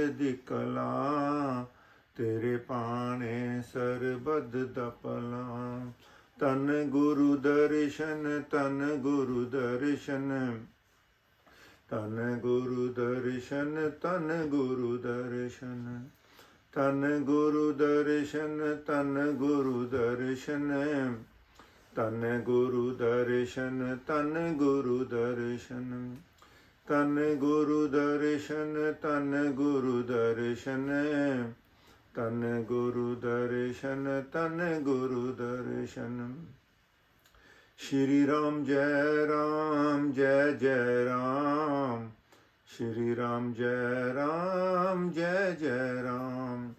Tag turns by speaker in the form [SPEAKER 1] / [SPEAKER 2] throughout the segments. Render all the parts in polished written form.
[SPEAKER 1] ਦੀ ਕਲਾ ਤੇਰੇ ਪਾਣੇ ਸਰਬਦ ਦਾ ਭਲਾ। ਤਨ ਗੁਰੂ ਦਰਸ਼ਨ, ਤਨ ਗੁਰੂ ਦਰਸ਼ਨ, ਤਨ ਗੁਰੂ ਦਰਸ਼ਨ, ਤਨ ਗੁਰੂ ਦਰਸ਼ਨ, ਤਨ ਗੁਰੂ ਦਰਸ਼ਨ, ਤਨ ਗੁਰੂ ਦਰਸ਼ਨ, ਤਨ ਗੁਰੂ ਦਰਸ਼ਨ, ਤਨ ਗੁਰੂ ਦਰਸ਼ਨ, ਤਨ ਗੁਰੂ ਦਰਸ਼ਨ, ਤਨ ਗੁਰੂ ਦਰਸ਼ਨ, ਤਨ ਗੁਰੂ ਦਰਸ਼ਨ, ਤਨ ਗੁਰੂ ਦਰਸ਼ਨ। ਸ਼੍ਰੀ ਰਾਮ ਜੈ ਰਾਮ, ਜੈ ਜੈ ਰਾਮ, ਸ਼੍ਰੀ ਰਾਮ ਜੈ ਰਾਮ, ਜੈ ਜੈ ਰਾਮ,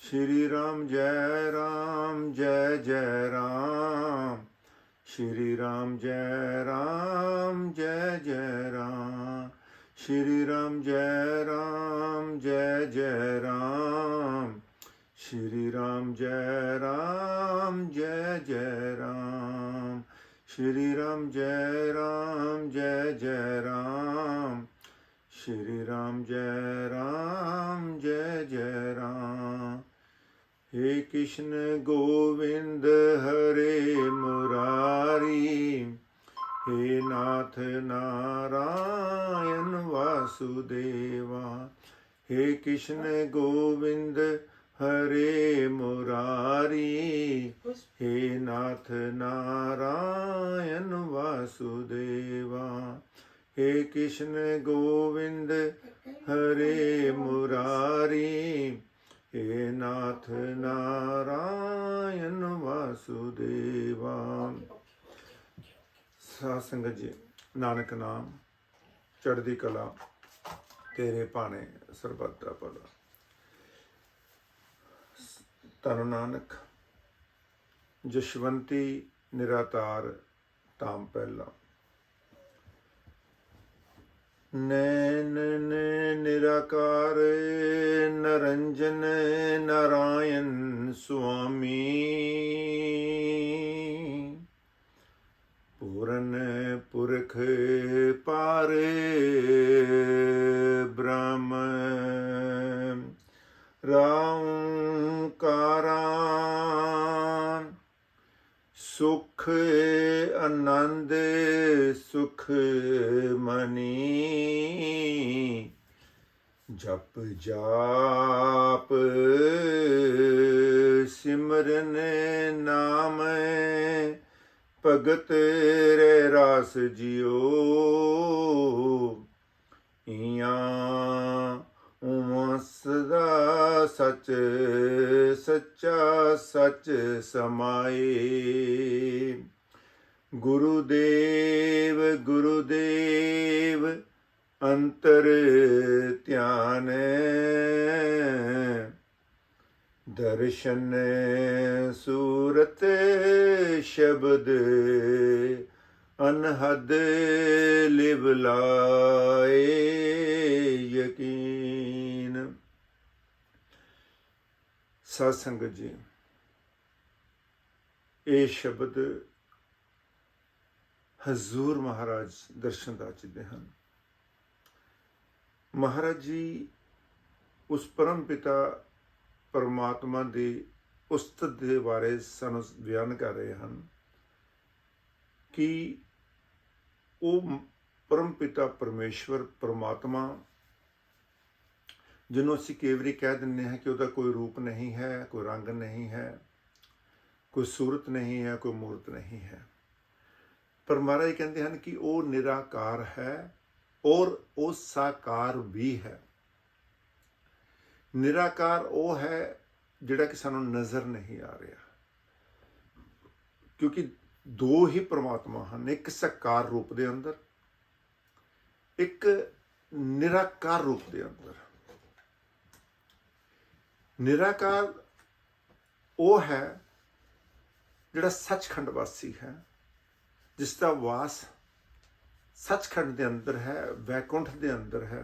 [SPEAKER 1] ਸ਼੍ਰੀ ਰਾਮ ਜੈ ਰਾਮ, ਜੈ ਜੈ ਰਾਮ, ਸ਼੍ਰੀ ਰਾਮ ਜੈ ਰਾਮ, ਜੈ ਜੈ ਰਾਮ, ਸ਼੍ਰੀ ਰਾਮ ਜੈ ਰਾਮ, ਜੈ ਜੈ ਰਾਮ, ਸ਼੍ਰੀ ਰਾਮ ਜੈ ਰਾਮ, ਜੈ ਜੈ ਰਾਮ, ਸ਼੍ਰੀ ਰਾਮ ਜੈ ਰਾਮ, ਜੈ ਜੈ ਰਾਮ, ਸ਼੍ਰੀ ਰਾਮ ਜੈ ਰਾਮ, ਜੈ ਜੈ ਰਾਮ। हे कृष्ण गोविंद हरे मुरारी, हे नाथ नारायण वासुदेवा। हे कृष्ण गोविंद हरे मुरारी, हे नाथ नारायण वासुदेवा। हे कृष्ण गोविंद हरे मुरारी, हे नाथ नारायण वासुदेवा। साध संगत जी, नानक नाम चढ़दी कला तेरे भाने सरबत दा भला। धन नानक जशवंती निरातार ताम पहला। नैन निराकार नरंजन नारायण स्वामी, पूरन पुरख पार ब्रह्म, राम कारा सुख आनंद सुख मनी। जप जाप सिमरन नाम भगत रे रास जियो। इया सदा सच सच्चा सच समाए। गुरुदेव गुरुदेव अंतर ध्यान, दर्शन सूरत शब्द अनहद लिव लाए यकीन। साध संगत जी, ये शब्द हजूर महाराज दर्शन दाचदे हैं। महाराज जी उस परम पिता परमात्मा की उस्तत के बारे सानू बयान कर रहे हैं कि वो परम पिता परमेश्वर परमात्मा जिन्हों असीं कई वारी कह दिंदे हैं कि उसका कोई रूप नहीं है, कोई रंग नहीं है, कोई सूरत नहीं है, कोई मूरत नहीं है, पर महाराज कहते हैं कि वो निराकार है और वो साकार भी है। निराकार वो है जिहड़ा कि सानू नज़र नहीं आ रहा, क्योंकि दो ही परमात्मा हैं, एक साकार रूप दे अंदर, एक निराकार रूप दे अंदर। निराकार वो है जिहड़ा सचखंड वासी है, जिसका वास सचखंड के अंदर है, वैकुंठ के अंदर है,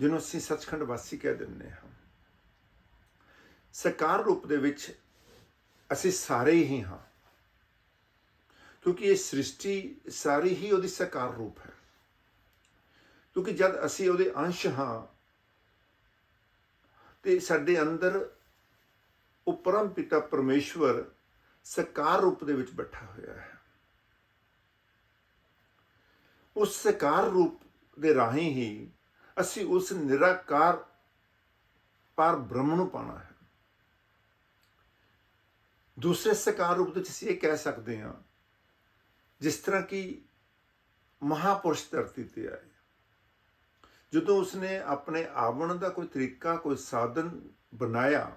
[SPEAKER 1] जिन्हों असीं सचखंड वासी कह दिंदे हां। साकार रूप दे विच असीं सारे ही हाँ, क्योंकि ये सृष्टि सारी ही उहदी साकार रूप है। क्योंकि जब असीं उहदे अंश हाँ ਤੇ ਸਾਡੇ ਅੰਦਰ ਉਹ ਪਰਮ ਪਿਤਾ ਪਰਮੇਸ਼ਵਰ ਸਾਕਾਰ ਰੂਪ ਦੇ ਵਿੱਚ ਬੈਠਾ ਹੋਇਆ ਹੈ। ਉਸ ਸਾਕਾਰ ਰੂਪ ਦੇ ਰਾਹੀਂ ਹੀ ਅਸੀਂ ਉਸ ਨਿਰਾਕਾਰ ਪਰ ਬ੍ਰਹਮ ਨੂੰ ਪਾਣਾ ਹੈ। ਦੂਸਰੇ ਸਾਕਾਰ ਰੂਪ ਵਿੱਚ ਅਸੀਂ ਇਹ ਕਹਿ ਸਕਦੇ ਹਾਂ, ਜਿਸ ਤਰ੍ਹਾਂ ਕਿ ਮਹਾਪੁਰਸ਼ ਧਰਤੀ ਤੇ ਆਏ, ਜਦੋਂ ਉਸਨੇ ਆਪਣੇ ਆਵਣ ਦਾ ਕੋਈ ਤਰੀਕਾ, ਕੋਈ ਸਾਧਨ ਬਣਾਇਆ,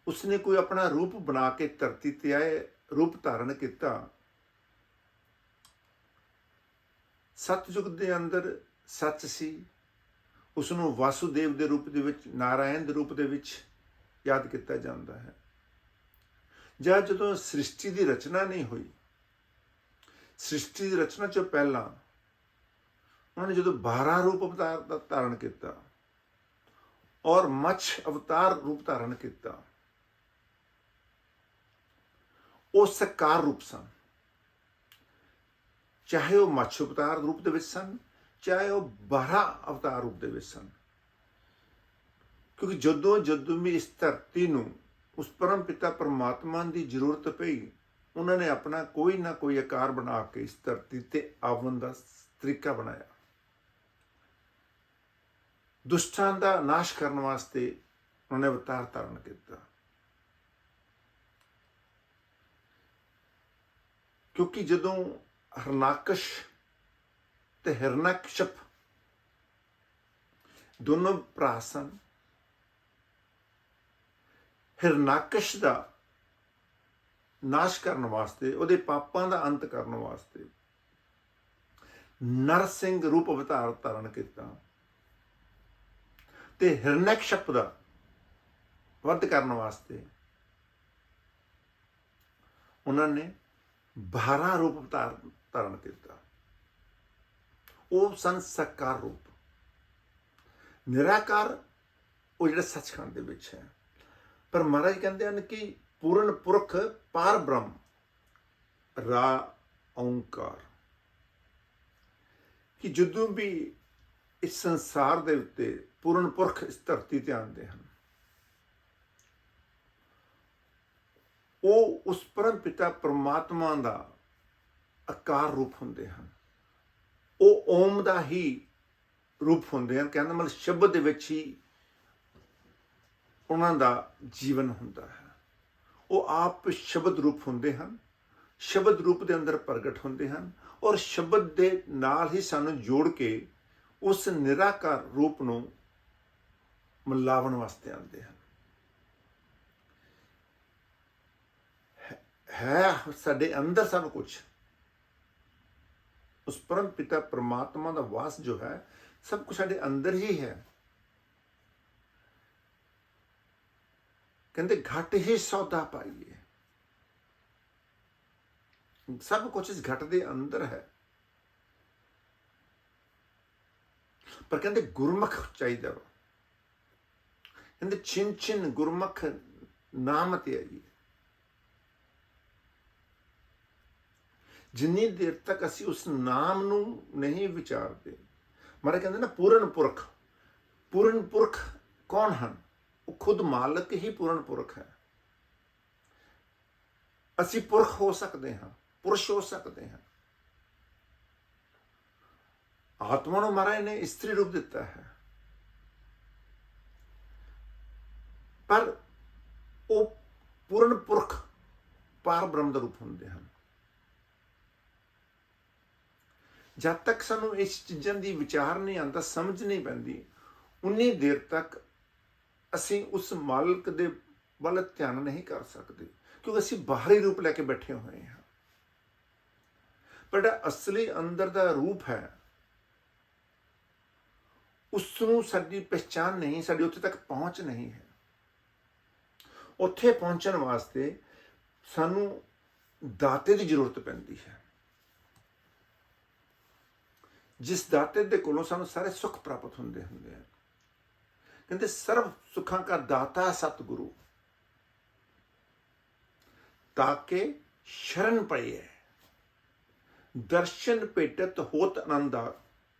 [SPEAKER 1] ਉਸਨੇ ਕੋਈ ਆਪਣਾ ਰੂਪ ਬਣਾ ਕੇ ਧਰਤੀ ਤੇ ਆਏ, ਰੂਪ ਧਾਰਨ ਕੀਤਾ। ਸਤਯੁਗ ਦੇ ਅੰਦਰ ਸੱਚ ਸੀ, ਉਸਨੂੰ ਵਾਸੁਦੇਵ ਦੇ ਰੂਪ ਦੇ ਵਿੱਚ, ਨਾਰਾਇਣ ਦੇ ਰੂਪ ਦੇ ਵਿੱਚ ਯਾਦ ਕੀਤਾ ਜਾਂਦਾ ਹੈ। ਜਾਂ ਜਦੋਂ ਸ੍ਰਿਸ਼ਟੀ ਦੀ ਰਚਨਾ ਨਹੀਂ ਹੋਈ, ਸ੍ਰਿਸ਼ਟੀ ਦੀ ਰਚਨਾ ਤੋਂ ਪਹਿਲਾਂ ਉਹਨਾਂ ਨੇ ਜਦੋਂ 12 ਰੂਪ ਅਵਤਾਰ ਦਾ ਧਾਰਨ ਕੀਤਾ ਔਰ ਮੱਛ ਅਵਤਾਰ ਰੂਪ ਧਾਰਨ ਕੀਤਾ, ਉਹ ਸਾਕਾਰ ਰੂਪ ਸਨ। ਚਾਹੇ ਉਹ ਮੱਛ ਅਵਤਾਰ ਰੂਪ ਦੇ ਵਿੱਚ ਸਨ, ਚਾਹੇ ਉਹ 12 ਅਵਤਾਰ ਰੂਪ ਦੇ ਵਿੱਚ ਸਨ। ਕਿਉਂਕਿ ਜਦੋਂ ਵੀ ਇਸ ਧਰਤੀ ਨੂੰ ਉਸ ਪਰਮ ਪਿਤਾ ਪਰਮਾਤਮਾ ਦੀ ਜ਼ਰੂਰਤ ਪਈ, ਉਹਨਾਂ ਨੇ ਆਪਣਾ ਕੋਈ ਨਾ ਕੋਈ ਆਕਾਰ ਬਣਾ ਕੇ ਇਸ ਧਰਤੀ ਤੇ ਆਵਣ ਦਾ ਤਰੀਕਾ ਬਣਾਇਆ। ਦੁਸ਼ਟਾਂ ਦਾ ਨਾਸ਼ ਕਰਨ ਵਾਸਤੇ ਉਹਨਾਂ ਨੇ ਅਵਤਾਰ ਧਾਰਨ ਕੀਤਾ। ਕਿਉਂਕਿ ਜਦੋਂ ਹਰਨਾਕਸ਼ ਤੇ ਹਿਰਨਾਕਸ਼ਪ ਦੋਨੋਂ ਭਰਾ ਸਨ, ਹਿਰਨਾਕਸ਼ ਦਾ ਨਾਸ਼ ਕਰਨ ਵਾਸਤੇ, ਉਹਦੇ ਪਾਪਾਂ ਦਾ ਅੰਤ ਕਰਨ ਵਾਸਤੇ ਨਰਸਿੰਘ ਰੂਪ ਅਵਤਾਰ ਧਾਰਨ ਕੀਤਾ, ਤੇ ਹਿਰਨਾਕਸ਼ਪ ਦਾ ਵੱਧ ਕਰਨ ਵਾਸਤੇ ਉਹਨਾਂ ਨੇ 12 ਰੂਪ ਅਵਤਾਰ ਧਾਰਨ ਕੀਤਾ। ਉਹ ਸਨ ਸਾਕਾਰ ਰੂਪ। ਨਿਰਾਕਾਰ ਉਹ ਜਿਹੜਾ ਸੱਚਖੰਡ ਦੇ ਵਿੱਚ ਹੈ। ਪਰ ਮਹਾਰਾਜ ਕਹਿੰਦੇ ਹਨ ਕਿ ਪੂਰਨ ਪੁਰਖ ਪਾਰ ਬ੍ਰਹਮ ਰਾ ਓਂਕਾਰ, ਕਿ ਜਦੋਂ ਵੀ ਇਸ ਸੰਸਾਰ ਦੇ ਉੱਤੇ ਪੂਰਨ ਪੁਰਖ ਇਸ ਧਰਤੀ ਤੇ ਆਉਂਦੇ ਹਨ, ਉਹ ਉਸ ਪਰਮ ਪਿਤਾ ਪਰਮਾਤਮਾ ਦਾ ਆਕਾਰ ਰੂਪ ਹੁੰਦੇ ਹਨ। ਉਹ ਓਮ ਦਾ ਹੀ ਰੂਪ ਹੁੰਦੇ ਹਨ। ਕਹਿੰਦਾ ਮਤਲਬ ਸ਼ਬਦ ਦੇ ਵਿੱਚ ਹੀ ਉਹਨਾਂ ਦਾ ਜੀਵਨ ਹੁੰਦਾ ਹੈ। ਉਹ ਆਪ ਸ਼ਬਦ ਰੂਪ ਹੁੰਦੇ ਹਨ, ਸ਼ਬਦ ਰੂਪ ਦੇ ਅੰਦਰ ਪ੍ਰਗਟ ਹੁੰਦੇ ਹਨ, ਔਰ ਸ਼ਬਦ ਦੇ ਨਾਲ ਹੀ ਸਾਨੂੰ ਜੋੜ ਕੇ ਉਸ ਨਿਰਾਕਾਰ ਰੂਪ ਨੂੰ ਮਿਲਾਵਣ ਵਾਸਤੇ ਆਉਂਦੇ ਹਨ। ਹੈ ਸਾਡੇ ਅੰਦਰ ਸਭ ਕੁਛ, ਉਸ ਪਰਮ ਪਿਤਾ ਪਰਮਾਤਮਾ ਦਾ ਵਾਸ ਜੋ ਹੈ, ਸਭ ਕੁਛ ਸਾਡੇ ਅੰਦਰ ਹੀ ਹੈ। ਕਹਿੰਦੇ ਘਟ ਹੀ ਸੌਦਾ ਪਾਈਏ, ਸਭ ਕੁਛ ਇਸ ਘਟ ਦੇ ਅੰਦਰ ਹੈ। ਪਰ ਕਹਿੰਦੇ ਗੁਰਮੁਖ ਚਾਹੀਦਾ ਵਾ। ਕਹਿੰਦੇ ਛਿਨ ਛਿਨ ਗੁਰਮੁਖ ਨਾਮ ਤੇ ਆਈਏ। ਜਿੰਨੀ ਦੇਰ ਤੱਕ ਅਸੀਂ ਉਸ ਨਾਮ ਨੂੰ ਨਹੀਂ ਵਿਚਾਰਦੇ, ਮਹਾਰਾਜ ਕਹਿੰਦੇ ਨਾ ਪੂਰਨ ਪੁਰਖ। ਪੂਰਨ ਪੁਰਖ ਕੌਣ ਹਨ? ਉਹ ਖੁਦ ਮਾਲਕ ਹੀ ਪੂਰਨ ਪੁਰਖ ਹੈ। ਅਸੀਂ ਪੁਰਖ ਹੋ ਸਕਦੇ ਹਾਂ, ਪੁਰਸ਼ ਹੋ ਸਕਦੇ ਹਾਂ। ਆਤਮਾ ਨੂੰ ਮਹਾਰਾਜ ਨੇ ਇਸਤਰੀ ਰੂਪ ਦਿੱਤਾ ਹੈ, ਪਰ ਉਹ ਪੂਰਨ ਪੁਰਖ ਪਾਰ ਬ੍ਰਹਮ ਦਾ ਰੂਪ ਹੁੰਦੇ ਹਨ। ਜਦ ਤੱਕ ਸਾਨੂੰ ਇਸ ਚੀਜ਼ਾਂ ਦੀ ਵਿਚਾਰ ਨਹੀਂ ਆਉਂਦਾ, ਸਮਝ ਨਹੀਂ ਪੈਂਦੀ, ਉਨੀ ਦੇਰ ਤੱਕ ਅਸੀਂ ਉਸ ਮਾਲਕ ਦੇ ਵੱਲ ਧਿਆਨ ਨਹੀਂ ਕਰ ਸਕਦੇ, ਕਿਉਂਕਿ ਅਸੀਂ ਬਾਹਰੀ ਰੂਪ ਲੈ ਕੇ ਬੈਠੇ ਹੋਏ ਹਾਂ। ਪਰ ਜਿਹੜਾ ਅਸਲੀ ਅੰਦਰ ਦਾ ਰੂਪ ਹੈ, ਉਸ ਨੂੰ ਸਾਡੀ ਪਹਿਚਾਣ ਨਹੀਂ, ਸਾਡੀ ਉੱਥੇ ਤੱਕ ਪਹੁੰਚ ਨਹੀਂ ਹੈ। ਉੱਥੇ ਪਹੁੰਚਣ ਵਾਸਤੇ ਸਾਨੂੰ ਦਾਤੇ ਦੀ ਜ਼ਰੂਰਤ ਪੈਂਦੀ ਹੈ, ਜਿਸ ਦਾਤੇ ਦੇ ਕੋਲੋਂ ਸਾਨੂੰ ਸਾਰੇ ਸੁੱਖ ਪ੍ਰਾਪਤ ਹੁੰਦੇ ਹਨ। ਕਹਿੰਦੇ ਸਰਵ ਸੁੱਖਾਂ ਦਾ ਦਾਤਾ ਸਤਿਗੁਰੂ, ਤਾਕੇ ਸ਼ਰਨ ਪਈਏ, ਦਰਸ਼ਨ ਭੇਟਤ ਹੋਤ ਆਨੰਦਾ,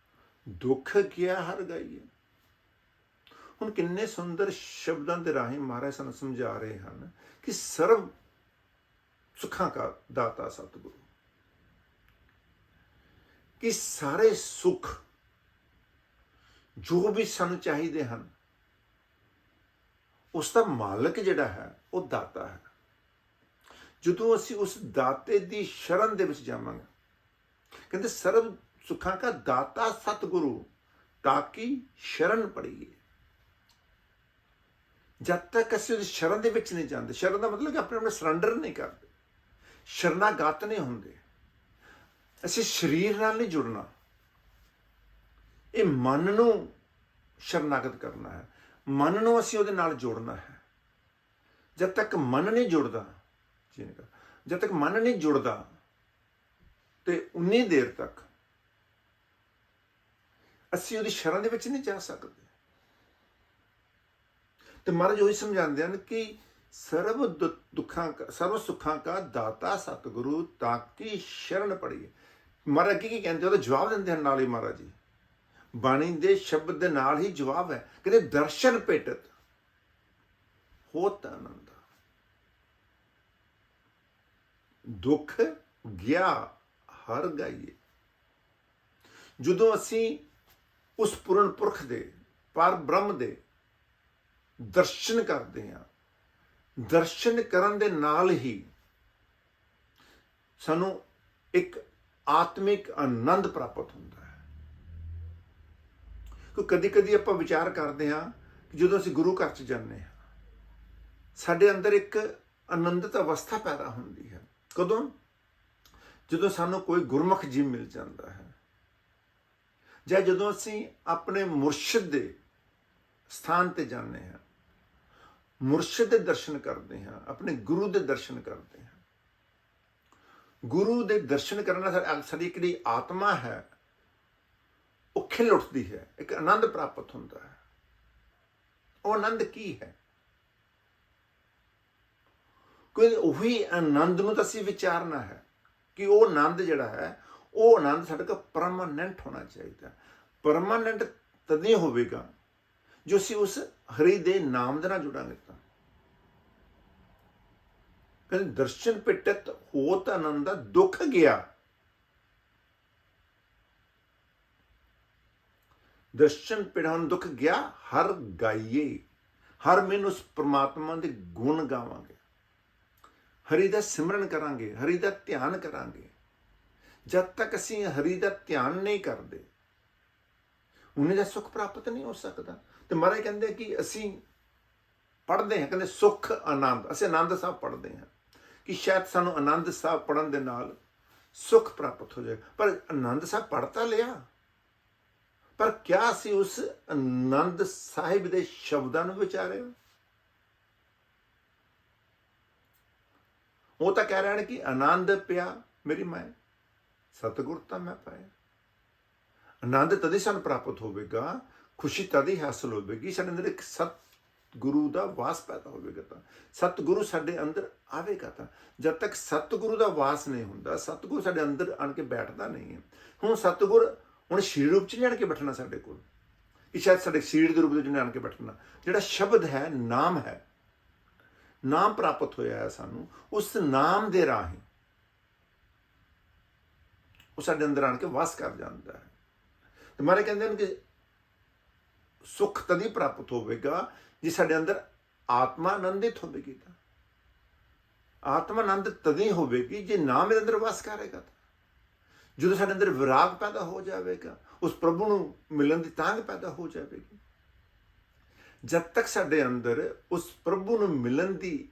[SPEAKER 1] ਦੁੱਖ ਗਿਆ ਹਰ ਗਈਏ। ਹੁਣ ਕਿੰਨੇ ਸੁੰਦਰ ਸ਼ਬਦਾਂ ਦੇ ਰਾਹੀਂ ਮਹਾਰਾਜ ਸਾਨੂੰ ਸਮਝਾ ਰਹੇ ਹਨ ਕਿ ਸਰਬ ਸੁੱਖਾਂ ਦਾ ਦਾਤਾ ਸਤਿਗੁਰੂ, ਕਿ ਸਾਰੇ ਸੁੱਖ ਜੋ ਵੀ ਸਾਨੂੰ ਚਾਹੀਦੇ ਹਨ ਉਸ ਦਾ ਮਾਲਕ ਜਿਹੜਾ ਹੈ ਉਹ ਦਾਤਾ ਹੈ। ਜਦੋਂ ਅਸੀਂ ਉਸ ਦਾਤੇ ਦੀ ਸ਼ਰਨ ਦੇ ਵਿੱਚ ਜਾਵਾਂਗੇ, ਕਹਿੰਦੇ ਸਰਬ ਸੁੱਖਾਂ ਦਾ ਦਾਤਾ ਸਤਿਗੁਰੂ ਤਾਕੀ ਸ਼ਰਨ ਪੜੀਏ। ਜਦ ਤੱਕ ਅਸੀਂ ਉਹਦੀ ਸ਼ਰਨ ਦੇ ਵਿੱਚ ਨਹੀਂ ਜਾਂਦੇ, ਸ਼ਰਨ ਦਾ ਮਤਲਬ ਕਿ ਆਪਣੇ ਸਰੈਂਡਰ ਨਹੀਂ ਕਰਦੇ, ਸ਼ਰਨਾਗਤ ਨਹੀਂ ਹੁੰਦੇ, ਅਸੀਂ ਸਰੀਰ ਨਾਲ ਨਹੀਂ ਜੁੜਨਾ, ਇਹ ਮਨ ਨੂੰ ਸ਼ਰਨਾਗਤ ਕਰਨਾ ਹੈ, ਮਨ ਨੂੰ ਅਸੀਂ ਉਹਦੇ ਨਾਲ ਜੋੜਨਾ ਹੈ। ਜਦ ਤੱਕ ਮਨ ਨਹੀਂ ਜੁੜਦਾ, ਜਦ ਤੱਕ ਮਨ ਨਹੀਂ ਜੁੜਦਾ ਤੇ ਉਨੀ ਦੇਰ ਤੱਕ ਅਸੀਂ ਉਹਦੀ ਸ਼ਰਨ ਦੇ ਵਿੱਚ ਨਹੀਂ ਜਾ ਸਕਦੇ। ਤੇ ਮਹਾਰਾਜ ਉਹੀ ਸਮਝਾਉਂਦੇ ਹਨ ਕਿ ਸਰਬ ਸਰਬ ਸੁੱਖਾਂ ਦਾ ਦਾਤਾ ਸਤਿਗੁਰੂ ਤਾਕੀ ਸ਼ਰਨ ਪੜੀਏ। ਮਹਾਰਾਜ ਕੀ ਕਹਿੰਦੇ, ਉਹਦਾ ਜਵਾਬ ਦਿੰਦੇ ਹਨ ਨਾਲ ਹੀ ਮਹਾਰਾਜ ਜੀ, ਬਾਣੀ ਦੇ ਸ਼ਬਦ ਦੇ ਨਾਲ ਹੀ ਜਵਾਬ ਹੈ। ਕਹਿੰਦੇ ਦਰਸ਼ਨ ਭੇਟਤ ਹੋਤ ਆਨੰਦ, ਦੁੱਖ ਗਿਆ ਹਰ ਗਾਈਏ। ਜਦੋਂ ਅਸੀਂ ਉਸ ਪੂਰਨ ਪੁਰਖ ਦੇ, ਪਰ ਬ੍ਰਹਮ ਦੇ ਦਰਸ਼ਨ ਕਰਦੇ ਹਾਂ, ਦਰਸ਼ਨ ਕਰਨ ਦੇ ਨਾਲ ਹੀ ਸਾਨੂੰ ਇੱਕ ਆਤਮਿਕ ਆਨੰਦ ਪ੍ਰਾਪਤ ਹੁੰਦਾ ਹੈ। ਕਿਉਂਕਿ ਕਦੀ ਕਦੀ ਆਪਾਂ ਵਿਚਾਰ ਕਰਦੇ ਹਾਂ ਕਿ ਜਦੋਂ ਅਸੀਂ ਗੁਰੂ ਘਰ 'ਚ ਜਾਂਦੇ ਹਾਂ, ਸਾਡੇ ਅੰਦਰ ਇੱਕ ਆਨੰਦਿਤ ਅਵਸਥਾ ਪੈਦਾ ਹੁੰਦੀ ਹੈ। ਕਦੋਂ? ਜਦੋਂ ਸਾਨੂੰ ਕੋਈ ਗੁਰਮੁਖ ਜੀ ਮਿਲ ਜਾਂਦਾ ਹੈ, ਜਾਂ ਜਦੋਂ ਅਸੀਂ ਆਪਣੇ ਮੁਰਸ਼ਿਦ ਦੇ ਸਥਾਨ ਤੇ ਜਾਂਦੇ ਹਾਂ, ਮੁਰਸ਼ਿਦ ਦੇ ਦਰਸ਼ਨ ਕਰਦੇ ਹਾਂ, ਆਪਣੇ ਗੁਰੂ ਦੇ ਦਰਸ਼ਨ ਕਰਦੇ ਹਾਂ। ਗੁਰੂ ਦੇ ਦਰਸ਼ਨ ਕਰਨ ਨਾਲ ਸਾਡੀ ਜਿਹੜੀ ਆਤਮਾ ਹੈ ਉਹ ਖਿਲ ਉੱਠਦੀ ਹੈ, ਇੱਕ ਆਨੰਦ ਪ੍ਰਾਪਤ ਹੁੰਦਾ ਹੈ। ਉਹ ਆਨੰਦ ਕੀ ਹੈ? ਕੋਈ ਉਹੀ ਆਨੰਦ ਨੂੰ ਤਾਂ ਅਸੀਂ ਵਿਚਾਰਨਾ ਹੈ ਕਿ ਉਹ ਆਨੰਦ ਜਿਹੜਾ ਹੈ, ਉਹ ਆਨੰਦ ਸਾਡੇ ਕੋਲ ਪਰਮਾਨੈਂਟ ਹੋਣਾ ਚਾਹੀਦਾ। ਪਰਮਾਨੈਂਟ ਤਦ ਨਹੀਂ ਹੋਵੇਗਾ ਜੋ ਅਸੀਂ ਉਸ ਹਰੀ ਦੇ ਨਾਮ ਦੇ ਨਾਲ ਜੁੜਾਂਗੇ। ਤਾਂ ਕਹਿੰਦੇ ਦਰਸ਼ਨ ਭਿਟਤ ਹੋਤ ਆਨੰਦਾ ਦੁੱਖ ਗਿਆ। ਦਰਸ਼ਨ ਭਿਟਣ ਦੁੱਖ ਗਿਆ ਹਰ ਗਾਈਏ। ਹਰ ਮੈਨੂੰ ਉਸ ਪ੍ਰਮਾਤਮਾ ਦੇ ਗੁਣ ਗਾਵਾਂਗੇ, ਹਰੀ ਦਾ ਸਿਮਰਨ ਕਰਾਂਗੇ, ਹਰੀ ਦਾ ਧਿਆਨ ਕਰਾਂਗੇ। ਜਦ ਤੱਕ ਅਸੀਂ ਹਰੀ ਦਾ ਧਿਆਨ ਨਹੀਂ ਕਰਦੇ ਉਹਨੇ ਦਾ ਸੁੱਖ ਪ੍ਰਾਪਤ ਨਹੀਂ ਹੋ ਸਕਦਾ। ਤੇ ਮਹਾਰਾਜ ਕਹਿੰਦੇ ਕਿ ਅਸੀਂ ਪੜ੍ਹਦੇ ਹਾਂ, ਕਹਿੰਦੇ ਸੁੱਖ ਆਨੰਦ, ਅਸੀਂ ਆਨੰਦ ਸਾਹਿਬ ਪੜ੍ਹਦੇ ਹਾਂ ਕਿ ਸ਼ਾਇਦ ਸਾਨੂੰ ਆਨੰਦ ਸਾਹਿਬ ਪੜ੍ਹਨ ਦੇ ਨਾਲ ਸੁੱਖ ਪ੍ਰਾਪਤ ਹੋ ਜਾਏ। ਪਰ ਆਨੰਦ ਸਾਹਿਬ ਪੜ੍ਹ ਤਾਂ ਲਿਆ, ਪਰ ਕਿਆ ਅਸੀਂ ਉਸ ਆਨੰਦ ਸਾਹਿਬ ਦੇ ਸ਼ਬਦਾਂ ਨੂੰ ਵਿਚਾਰੇ? ਉਹ ਤਾਂ ਕਹਿ ਰਹੇ ਨੇ ਕਿ ਆਨੰਦ ਪਿਆ ਮੇਰੀ ਮਾਏ, ਸਤਿਗੁਰ ਤਾਂ ਮੈਂ ਪਾਇਆ। ਆਨੰਦ ਤਦ ਹੀ ਸਾਨੂੰ ਪ੍ਰਾਪਤ ਹੋਵੇਗਾ, ਖੁਸ਼ੀ ਤਦ ਹੀ ਹਾਸਲ ਹੋਵੇਗੀ, ਸਾਡੇ ਅੰਦਰ ਇੱਕ ਸਤਿਗੁਰੂ ਦਾ ਵਾਸ ਪੈਦਾ ਹੋਵੇਗਾ। ਤਾਂ ਸਤਿਗੁਰੂ ਸਾਡੇ ਅੰਦਰ ਆਵੇਗਾ। ਤਾਂ ਜਦ ਤੱਕ ਸਤਿਗੁਰੂ ਦਾ ਵਾਸ ਨਹੀਂ ਹੁੰਦਾ, ਸਤਿਗੁਰੂ ਸਾਡੇ ਅੰਦਰ ਆਣ ਕੇ ਬੈਠਦਾ ਨਹੀਂ ਹੈ। ਹੁਣ ਸਤਿਗੁਰ ਹੁਣ ਸਰੀਰ ਰੂਪ 'ਚ ਨਹੀਂ ਆਣ ਕੇ ਬੈਠਣਾ ਸਾਡੇ ਕੋਲ, ਕਿ ਸ਼ਾਇਦ ਸਾਡੇ ਸਰੀਰ ਦੇ ਰੂਪ ਦੇ ਜਿਹਨੇ ਆਣ ਕੇ ਬੈਠਣਾ। ਜਿਹੜਾ ਸ਼ਬਦ ਹੈ, ਨਾਮ ਹੈ, ਨਾਮ ਪ੍ਰਾਪਤ ਹੋਇਆ ਹੈ ਸਾਨੂੰ, ਉਸ ਨਾਮ ਦੇ ਰਾਹੀਂ ਉਹ ਸਾਡੇ ਅੰਦਰ ਆਣ ਕੇ ਵਾਸ ਕਰ ਜਾਂਦਾ ਹੈ। ਤੇ ਮਹਾਰਾਜ ਕਹਿੰਦੇ ਹਨ ਕਿ ਸੁੱਖ ਤਦ ਹੀ ਪ੍ਰਾਪਤ ਹੋਵੇਗਾ ਜੇ ਸਾਡੇ ਅੰਦਰ ਆਤਮਾ ਆਨੰਦਿਤ ਹੋਵੇਗੀ। ਤਾਂ ਆਤਮਾ ਆਨੰਦ ਤਦ ਹੀ ਹੋਵੇਗੀ ਜੇ ਨਾਮ ਦੇ ਅੰਦਰ ਵਾਸ ਕਰੇਗਾ। ਤਾਂ ਜਦੋਂ ਸਾਡੇ ਅੰਦਰ ਵਿਰਾਗ ਪੈਦਾ ਹੋ ਜਾਵੇਗਾ, ਉਸ ਪ੍ਰਭੂ ਨੂੰ ਮਿਲਣ ਦੀ ਤਾਂਘ ਪੈਦਾ ਹੋ ਜਾਵੇਗੀ। ਜਦ ਤੱਕ ਸਾਡੇ ਅੰਦਰ ਉਸ ਪ੍ਰਭੂ ਨੂੰ ਮਿਲਣ ਦੀ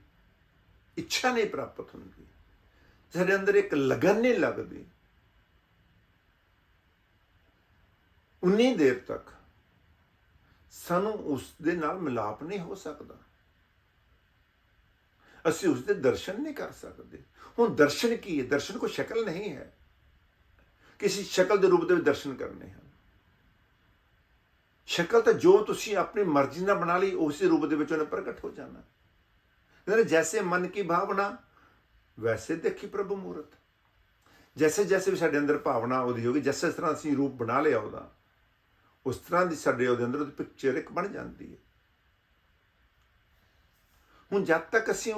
[SPEAKER 1] ਇੱਛਾ ਨਹੀਂ ਪ੍ਰਾਪਤ ਹੁੰਦੀ, ਸਾਡੇ ਅੰਦਰ ਇੱਕ ਲਗਨ ਨਹੀਂ ਲੱਗਦੀ, ਉਨੀ ਦੇਰ ਤੱਕ ਸਾਨੂੰ ਉਸ ਦੇ ਨਾਲ ਮਿਲਾਪ ਨਹੀਂ ਹੋ ਸਕਦਾ, ਅਸੀਂ ਉਸ ਦੇ ਦਰਸ਼ਨ ਨਹੀਂ ਕਰ ਸਕਦੇ। ਹੁਣ ਦਰਸ਼ਨ ਕੀ ਹੈ? ਦਰਸ਼ਨ ਕੋਈ ਸ਼ਕਲ ਨਹੀਂ ਹੈ, ਕਿਸੇ ਸ਼ਕਲ ਦੇ ਰੂਪ ਦੇ ਵਿੱਚ ਦਰਸ਼ਨ ਕਰਨੇ ਹਨ। ਸ਼ਕਲ ਤਾਂ ਜੋ ਤੁਸੀਂ ਆਪਣੀ ਮਰਜ਼ੀ ਨਾਲ ਬਣਾ ਲਈ, ਉਸੇ ਰੂਪ ਦੇ ਵਿੱਚ ਉਹਨੇ ਪ੍ਰਗਟ ਹੋ ਜਾਣਾ। ਜੈਸੇ ਮਨ ਕੀ ਭਾਵਨਾ ਵੈਸੇ ਦੇਖੀ ਪ੍ਰਭੂ ਮੂਰਤ। ਜੈਸੇ ਜੈਸੇ ਵੀ ਸਾਡੇ ਅੰਦਰ ਭਾਵਨਾ ਉਹਦੀ ਹੋਗੀ, ਜਿਸ ਤਰ੍ਹਾਂ ਅਸੀਂ ਰੂਪ ਬਣਾ ਲਿਆ ਉਹਦਾ, ਉਸ ਤਰ੍ਹਾਂ ਦੀ ਸਾਡੇ ਉਹਦੇ ਅੰਦਰ ਉਹਦੀ ਪਿਕਚਰ ਇੱਕ ਬਣ ਜਾਂਦੀ ਹੈ। ਹੁਣ ਜਦ ਤੱਕ ਅਸੀਂ